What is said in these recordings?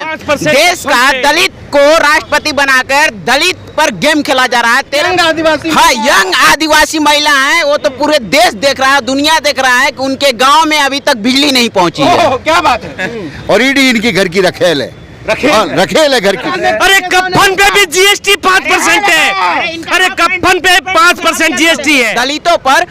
देश का दलित को राष्ट्रपति बनाकर दलित पर गेम खेला जा रहा है। यंग आदिवासी, हाँ, यंग आदिवासी महिला है, वो तो पूरे देश देख रहा है, दुनिया देख रहा है कि उनके गांव में अभी तक बिजली नहीं पहुंची है। क्या बात है। और ईडी इनकी घर की रखेल है, रखेल है घर की। अरे कफन पे भी जीएसटी 5% है। अरे कफन पे 5% जीएसटी है। दलितों पर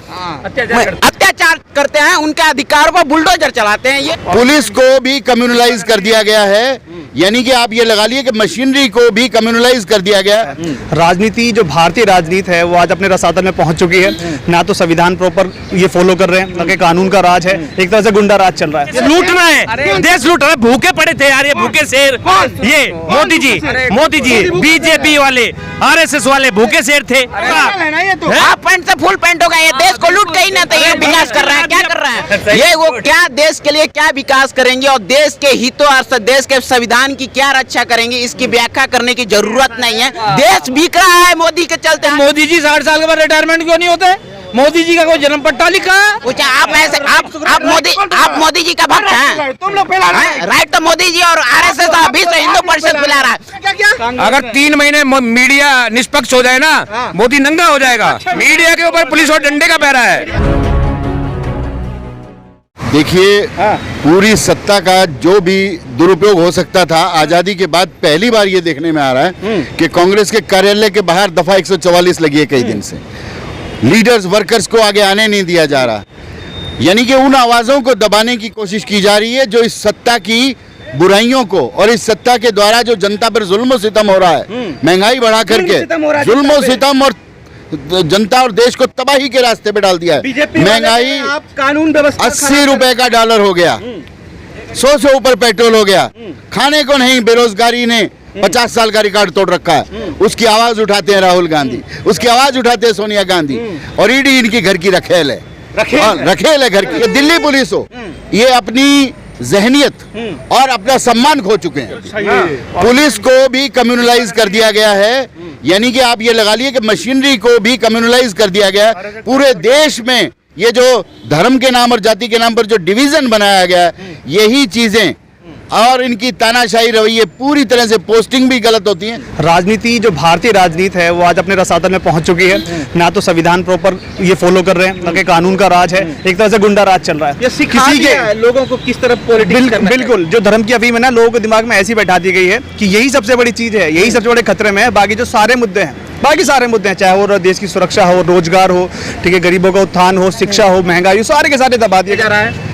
अत्याचार करते हैं, उनके अधिकारों पर बुलडोजर चलाते हैं। ये पुलिस को भी कम्युनलाइज कर दिया गया है, यानी कि आप ये लगा लिए कि मशीनरी को भी कम्युनलाइज कर दिया गया है। राजनीति, जो भारतीय राजनीति है, वो आज अपने रसातल में पहुंच चुकी है। ना तो संविधान प्रॉपर ये फॉलो कर रहे हैं, ना कि कानून का राज है, एक तरह से गुंडा राज चल रहा है। लूटना है, देश लूट रहा है। भूखे पड़े थे यार, ये भूखे शेर, ये मोदी जी बीजेपी वाले, आरएसएस वाले भूखे शेर थे। हाफ पैंट से फुल पैंट हो गए, ये देश को लूट के ही ना, तो ये विकास कर रहा है, क्या कर रहा है ये? वो क्या देश के लिए क्या विकास करेंगे और देश के हितों और देश के संविधान की क्या रक्षा करेंगे, इसकी व्याख्या करने की जरूरत नहीं है। देश बिक रहा है मोदी के चलते। मोदी जी 60 साल के बाद रिटायरमेंट क्यों नहीं होते? मोदी जी का कोई जन्म पट्टा लिखा है? पूछा आप ऐसे, आप मोदी जी का भक्त हैं? तुम लोग फैला रहे हैं। राइट, तो मोदी जी और आरएसएस अभी से हिंदू परिषद फैला रहा है। क्या अगर 3 महीने मीडिया निष्पक्ष हो जाए ना, मोदी नंगा हो जाएगा। मीडिया के ऊपर पुलिस और डंडे का पहरा है। देखिए, पूरी सत्ता का जो भी दुरुपयोग हो सकता था, आजादी के बाद पहली बार ये देखने में आ रहा है कि कांग्रेस के कार्यालय के बाहर दफा 144 लगी है कई दिन से। लीडर्स, वर्कर्स को आगे आने नहीं दिया जा रहा, यानी कि उन आवाजों को दबाने की कोशिश की जा रही है जो इस सत्ता की बुराइयों को और इस सत्ता के द्वारा जो जनता पर जुल्म सितम हो रहा है, महंगाई बढ़ा करके जुल्म सितम और जनता और देश को तबाही के रास्ते पे डाल दिया है। महंगाई आप कानून व्यवस्था 80 रुपए का डॉलर हो गया, 100 से ऊपर पेट्रोल हो गया, खाने को नहीं। बेरोजगारी ने 50 साल का रिकॉर्ड तोड़ रखा है। उसकी आवाज उठाते हैं राहुल गांधी, उसकी आवाज उठाते हैं सोनिया गांधी, और ईडी इनकी घर की रखेल है, रखेल है घर की। ये दिल्ली पुलिस हो, ये अपनी जहनियत और अपना सम्मान खो चुके हैं। पुलिस को भी कम्युनलाइज कर दिया गया है, यानी कि आप ये लगा लिए कि मशीनरी को भी कम्युनलाइज कर दिया गया है। पूरे देश में ये जो धर्म के नाम और जाति के नाम पर जो डिवीजन बनाया गया है, यही चीजें और इनकी तानाशाही रवैये, पूरी तरह से पोस्टिंग भी गलत होती है। राजनीति, जो भारतीय राजनीति है, वो आज अपने रसातल में पहुंच चुकी है। ना तो संविधान प्रॉपर ये फॉलो कर रहे हैं, ना कि कानून का राज है, एक तरह से गुंडा राज चल रहा है। ये सिखा दिया है लोगों को किस तरफ पॉलिटिक्स करना है। बिल्कुल, जो धर्म की अफीम है ना, लोगों के दिमाग में ऐसी बैठा दी गई है कि यही सबसे बड़ी चीज है, यही सबसे बड़े खतरे में है। बाकी जो सारे मुद्दे हैं, बाकी सारे मुद्दे हैं, चाहे वो देश की सुरक्षा हो, रोजगार हो, ठीक है, गरीबों का उत्थान हो, शिक्षा हो, महंगाई हो, सारे के सारे दबा दिया जा रहा है।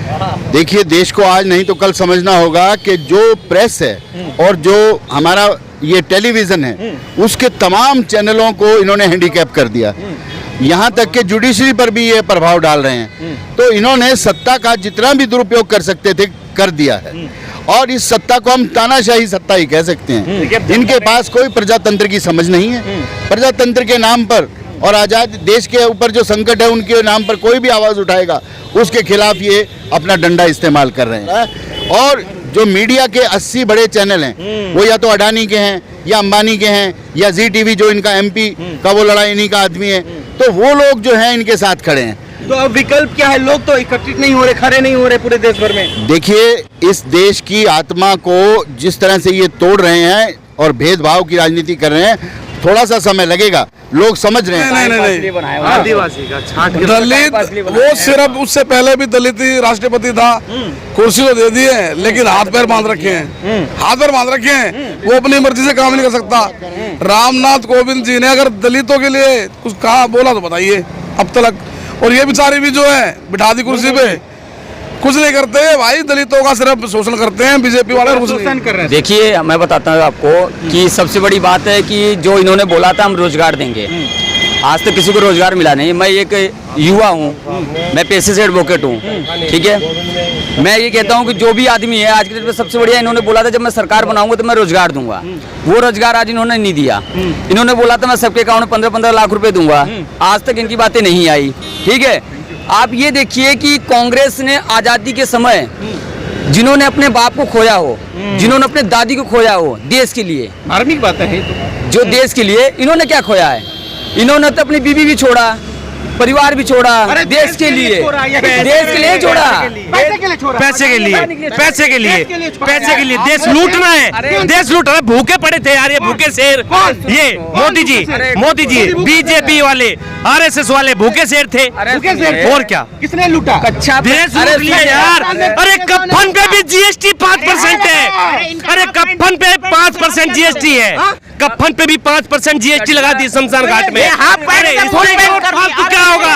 देखिए, देश को आज नहीं तो कल समझना होगा कि जो प्रेस है और जो हमारा ये टेलीविजन है, उसके तमाम चैनलों को इन्होंने हैंडीकैप कर दिया। यहाँ तक कि जुडिशरी पर भी ये प्रभाव डाल रहे हैं। तो इन्होंने सत्ता का जितना भी दुरुपयोग कर सकते थे कर दिया है, और इस सत्ता को हम तानाशाही सत्ता ही कह सकते हैं। इनके पास कोई प्रजातंत्र की समझ नहीं है। प्रजातंत्र के नाम पर और आजाद देश के ऊपर जो संकट है, उनके नाम पर कोई भी आवाज उठाएगा उसके खिलाफ ये अपना डंडा इस्तेमाल कर रहे हैं। और जो मीडिया के 80 बड़े चैनल हैं, वो या तो अडानी के हैं या अंबानी के हैं या जी टीवी जो इनका एमपी का वो लड़ाई इन्हीं का आदमी है, तो वो लोग जो हैं इनके साथ खड़े हैं। तो अब विकल्प क्या है? लोग तो एकत्रित नहीं हो रहे, खड़े नहीं हो रहे पूरे देश भर में। देखिए, इस देश की आत्मा को जिस तरह से ये तोड़ रहे हैं और भेदभाव की राजनीति कर रहे हैं, थोड़ा सा समय लगेगा, लोग समझ रहे हैं। नहीं, आदिवासी का छाट दलित, वो सिर्फ उससे पहले भी दलित ही राष्ट्रपति था, कुर्सी तो दे दी है, लेकिन हाथ पैर बांध रखे हैं, हाथ पैर बांध रखे हैं। वो अपनी मर्जी से काम नहीं कर सकता। रामनाथ कोविंद जी ने अगर दलितों के लिए कुछ कहा बोला तो बताइए अब तक। और ये बेचारे भी जो है बिठा दी कुर्सी पे, कुछ नहीं करते भाई, दलितों का सिर्फ शोषण करते हैं बीजेपी वाले, शोषण कर रहे हैं। देखिए, मैं बताता हूँ आपको कि सबसे बड़ी बात है कि जो इन्होंने बोला था हम रोजगार देंगे, आज तक किसी को रोजगार मिला नहीं। मैं एक युवा हूँ, मैं पेशे से एडवोकेट हूँ, ठीक है। मैं ये कहता हूँ कि जो भी आदमी है आज के डेट में, सबसे बढ़िया इन्होंने बोला था जब मैं सरकार बनाऊंगा तो मैं रोजगार दूंगा। वो रोजगार आज इन्होंने नहीं दिया। इन्होंने बोला था मैं सबके अकाउंट में 15-15 लाख रुपए दूंगा, आज तक इनकी बातें नहीं आई, ठीक है। आप ये देखिए कि कांग्रेस ने आजादी के समय जिन्होंने अपने बाप को खोया हो, जिन्होंने अपने दादी को खोया हो देश के लिए, धार्मिक बात है तो। जो देश के लिए इन्होंने क्या खोया है? इन्होंने तो अपनी बीवी भी छोड़ा, परिवार भी छोड़ा देश के लिए, देश के लिए छोड़ा, पैसे के लिए, पैसे के लिए देश लूटना है, देश लूट रहा है। भूखे पड़े थे यार ये भूखे शेर, ये मोदी जी बीजेपी वाले आरएसएस वाले भूखे शेर थे। और क्या किसने लूटा? कच्चा देश लूट लिया यार। अरे कफन पे भी जीएसटी 5% है, अरे कफन पे 5% जीएसटी है, कफन पे भी 5% जीएसटी लगा दी शमशान घाट में। हाफ पैंट से फुल पैंट कर फालतू क्या होगा?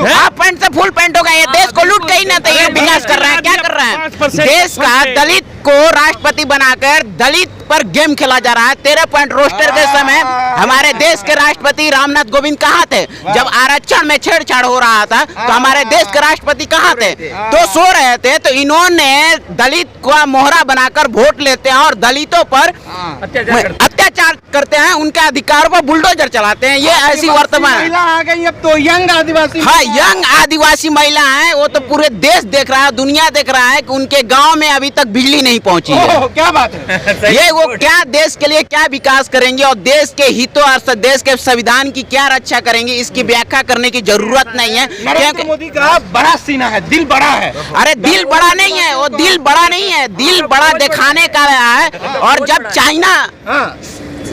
हाफ पैंट से फुल पैंट होगा। ये देश को लूट के ही ना, तो ये विकास कर रहा है, क्या कर रहा है? 5% देश का दलित को राष्ट्रपति बनाकर दलित पर गेम खेला जा रहा है। 13 पॉइंट रोस्टर के समय हमारे देश के राष्ट्रपति रामनाथ कोविंद कहाँ थे? जब आरक्षण में छेड़छाड़ हो रहा था तो हमारे देश के राष्ट्रपति कहाँ थे? तो सो रहे थे। तो इन्होंने दलित को मोहरा बनाकर वोट लेते हैं और दलितों पर अत्याचार करते हैं, उनके अधिकारों पर बुलडोजर चलाते हैं। ये ऐसी वर्तमान आ गई अब तो यंग आदिवासी। हाँ, यंग आदिवासी महिला है, वो तो पूरे देश देख रहा है, दुनिया देख रहा है कि उनके गांव में अभी तक बिजली नहीं पहुंची है। क्या बात है? ये वो क्या देश के लिए क्या विकास करेंगे और देश के हितों और देश के संविधान की क्या रक्षा करेंगे, इसकी व्याख्या करने की जरूरत नहीं है। नरेंद्र मोदी का बड़ा सीना है, दिल बड़ा है। अरे दिल बड़ा नहीं है, वो दिल बड़ा नहीं है, दिल बड़ा दिखाने का है। और जब चाइना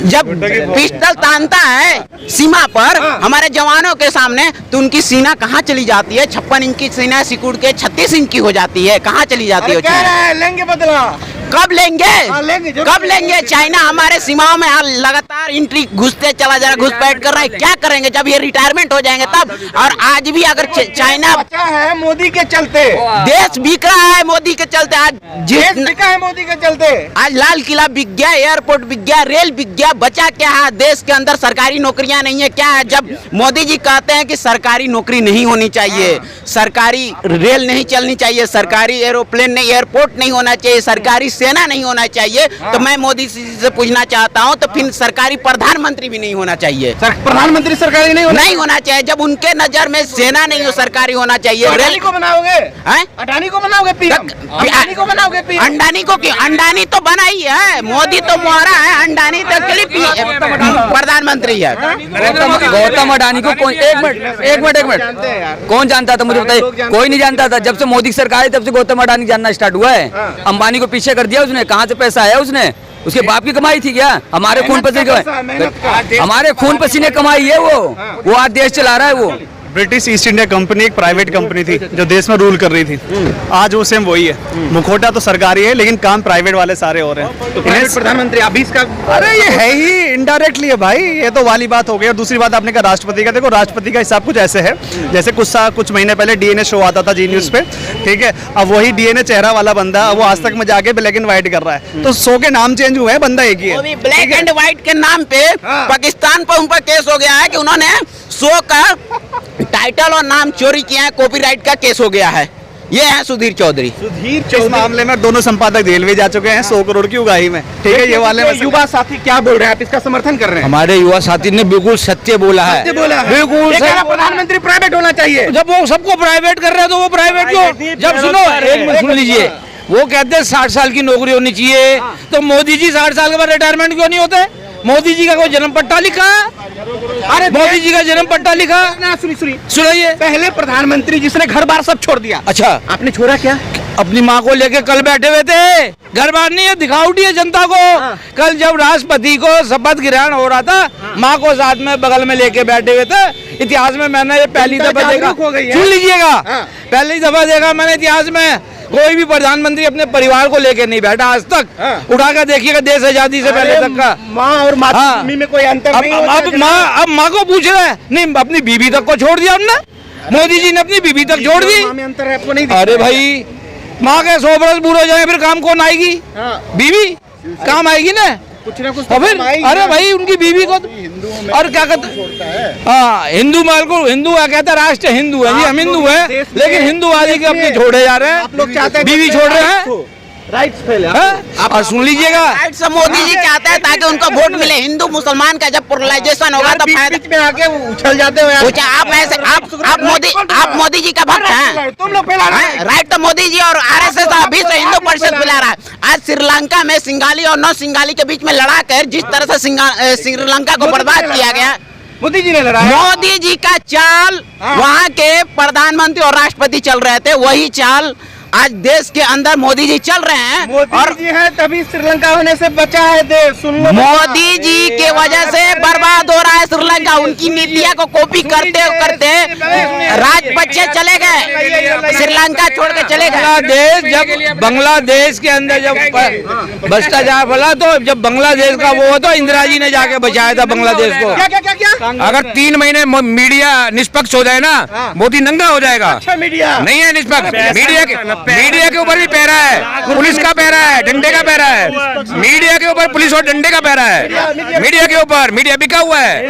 जब पिस्टल तानता है सीमा पर हमारे जवानों के सामने, तो उनकी सीना कहाँ चली जाती है? 56 इंच की सीना सिकुड़ के 36 इंच की हो जाती है। कहाँ चली जाती है? लेंगे बदला। कब लेंगे? लेंगे, कब लेंगे? चाइना हमारे सीमाओं में लगातार एंट्री घुसते चला जा रहा, घुसपैठ कर रहा है। क्या करेंगे जब ये रिटायरमेंट हो जाएंगे तब? और आज भी अगर चाइना बचा है मोदी के चलते, देश बिक रहा है मोदी के चलते। आज देश बिका है मोदी के चलते। आज लाल किला बिक गया, एयरपोर्ट बिक गया, रेल बिक गया, बचा क्या है? देश के अंदर सरकारी नौकरियां नहीं है। क्या है? जब मोदी जी कहते हैं कि सरकारी नौकरी नहीं होनी चाहिए, सरकारी रेल नहीं चलनी चाहिए, सरकारी एरोप्लेन नहीं, एयरपोर्ट नहीं होना चाहिए, सरकारी सेना नहीं होना चाहिए, तो मैं मोदी जी से पूछना चाहता हूं, तो फिर सरकारी प्रधानमंत्री भी नहीं होना चाहिए। प्रधानमंत्री सरकारी नहीं होना चाहिए। जब उनके नजर में सेना नहीं हो, सरकारी होना चाहिए। अडानी को बनाओगे? अडानी को बनाओगे पीएम? अडानी को बनाओगे पीएम? अंडानी को क्यों? अंडानी तो बना ही है, मोदी तो मोहरा है, अंडानी तो प्रधानमंत्री है। गौतम अडानी को कौन? एक मिनट कौन जानता था? मुझे बताइए। कोई नहीं जानता था। जब से मोदी सरकार है तब से गौतम अडानी जानना स्टार्ट हुआ है। अंबानी को पीछे कर दिया उसने। कहाँ से पैसा आया? उसने उसके बाप की कमाई थी क्या? हमारे खून पसीने, हमारे खून पसीने कमाई है वो आज देश चला रहा है। वो ब्रिटिश ईस्ट इंडिया कंपनी एक प्राइवेट कंपनी थी जो देश में रूल कर रही थी। आज वो सेम वही है। मुखौटा तो सरकारी है लेकिन काम प्राइवेट वाले सारे हो रहे हैं। तो प्रधानमंत्री अभी इसका, अरे ये है ही इनडायरेक्टली है भाई। ये तो वाली बात हो गई। और दूसरी बात आपने कहा राष्ट्रपति का, देखो राष्ट्रपति का हिसाब कुछ ऐसे है जैसे कुछ महीने पहले डीएनए शो आता था जी न्यूज पे, ठीक है? अब वही डीएनए चेहरा वाला बंदा वो आज तक में जाके ब्लैक एंड व्हाइट कर रहा है। तो शो के नाम चेंज हुए हैं, बंदा एक ही है। ब्लैक एंड व्हाइट के नाम पे पाकिस्तान पर उन पर केस हो गया है कि उन्होंने शो का टाइटल और नाम चोरी किया है, कॉपीराइट का केस हो गया है। ये है सुधीर चौधरी। इस मामले में दोनों संपादक जेल में जा चुके हैं 100 करोड़ की उगाही में, ठीक है? ये वाले युवा साथी क्या बोल रहे हैं? आप इसका समर्थन कर रहे हैं? हमारे युवा साथी ने बिल्कुल सत्य बोला है। बिल्कुल प्रधानमंत्री प्राइवेट होना चाहिए। जब वो सबको प्राइवेट कर रहे हैं तो वो प्राइवेट क्यों? जब सुनो, एक मिनट सुन लीजिए। वो कहते हैं 60 साल की नौकरी होनी चाहिए, तो मोदी जी 60 साल के बाद रिटायरमेंट क्यों नहीं होते? मोदी जी का कोई जन्म पट्टा लिखा? अरे मोदी जी का जन्म पट्टा लिखा? सुनिए, पहले प्रधानमंत्री जिसने घर बार सब छोड़ दिया। अच्छा, आपने छोड़ा क्या? अपनी माँ को लेके कल बैठे हुए थे। घर बार नहीं है, दिखावटी है जनता को। कल जब राष्ट्रपति को शपथ ग्रहण हो रहा था, माँ को साथ में बगल में लेके बैठे हुए थे। इतिहास में मैंने ये पहली दफा देखा, सुन लीजिएगा, पहली दफा देखा मैंने इतिहास में कोई भी प्रधानमंत्री अपने परिवार को लेके नहीं बैठा आज तक। उठा कर देखिएगा देश आजादी से पहले तक का। माँ और मातृभूमि में कोई अंतर नहीं होता। अब माँ को पूछ रहे हैं, नहीं अपनी बीबी तक को छोड़ दिया हमने। मोदी जी ने अपनी बीबी तक छोड़ दी। अंतर है आपको नहीं? अरे भाई, माँ के 100 बरस बूढ़े हो जाए फिर काम कौन आएगी? बीवी काम आएगी ना कुछ ना कुछ। तो फिर अरे भाई उनकी बीवी को और क्या कहते? हाँ, हिंदू माल को हिंदू कहता है, राष्ट्र हिंदू है जी, हम हिंदू है, लेकिन हिंदूवादी के अपने छोड़े जा रहे हैं। आप लोग चाहते हैं बीवी छोड़ रहे हैं, राइट्स फेल है। आप सुन लीजिएगा, राइट्स मोदी जी चाहते हैं ताकि उनको वोट मिले। हिंदू मुसलमान का जब पोलराइजेशन होगा तो बीच में आके उछल जाते हो। आप ऐसे आप मोदी जी का भक्त हैं? तुम लोग फैला रहे हैं। राइट तो मोदी जी और आरएसएस अभी से हिंदू परिषद फैला रहा है। आज श्रीलंका में सिंगाली और नौ सिंगाली के बीच में लड़ा कर जिस तरह से श्रीलंका को बर्बाद किया गया, मोदी जी ने लड़ाया। मोदी जी का चाल वहाँ के प्रधानमंत्री और राष्ट्रपति चल रहे थे, वही चाल आज देश के अंदर मोदी जी चल रहे हैं। मोदी और जी है तभी श्रीलंका होने से बचा है देश। सुन लो, मोदी जी के वजह से बर्बाद हो रहा है श्रीलंका। उनकी नीतियां को कॉपी करते करते राजपक्षे चले गए, श्रीलंका छोड़ के चले गए। बांग्लादेश, जब बांग्लादेश के अंदर जब भ्रष्टाचार फैला तो जब बांग्लादेश का वो तो इंदिरा जी ने जाके बचाया था बांग्लादेश को। क्या क्या क्या क्या अगर 3 महीने मीडिया निष्पक्ष हो जाए ना, मोदी नंगा हो जाएगा। अच्छा मीडिया नहीं है निष्पक्ष, मीडिया के ऊपर भी पैरा है, पुलिस का पैरा है, डंडे का पैरा है। मीडिया के ऊपर पुलिस और डंडे का पैरा है। मीडिया के ऊपर मीडिया बिका हुआ है।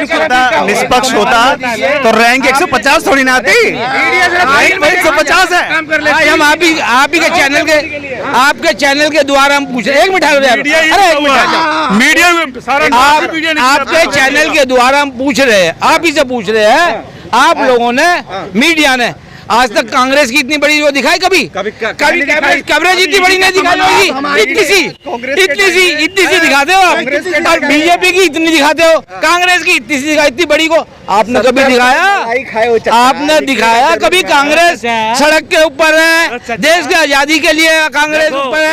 निष्पक्ष होता तो रैंक 150 थोड़ी ना आती। 150 है। आज हम आप ही के चैनल के आपके चैनल के द्वारा हम पूछ रहे, एक मिनट अरे एक मिनट, मीडिया आपके चैनल के द्वारा हम पूछ रहे हैं, आप ही से पूछ रहे हैं, आप लोगों ने मीडिया ने आज तक कांग्रेस की इतनी बड़ी वो दिखाई कभी कवरेज इतनी बड़ी नहीं दिखाई होगी। इतनी सी दिखाते हो आप, और बीजेपी की इतनी दिखाते हो, कांग्रेस की इतनी सी दिखाई, इतनी बड़ी को आपने कभी दिखाया? आपने दिखाया कभी? कांग्रेस सड़क के ऊपर है, देश की आजादी के लिए कांग्रेस ऊपर है।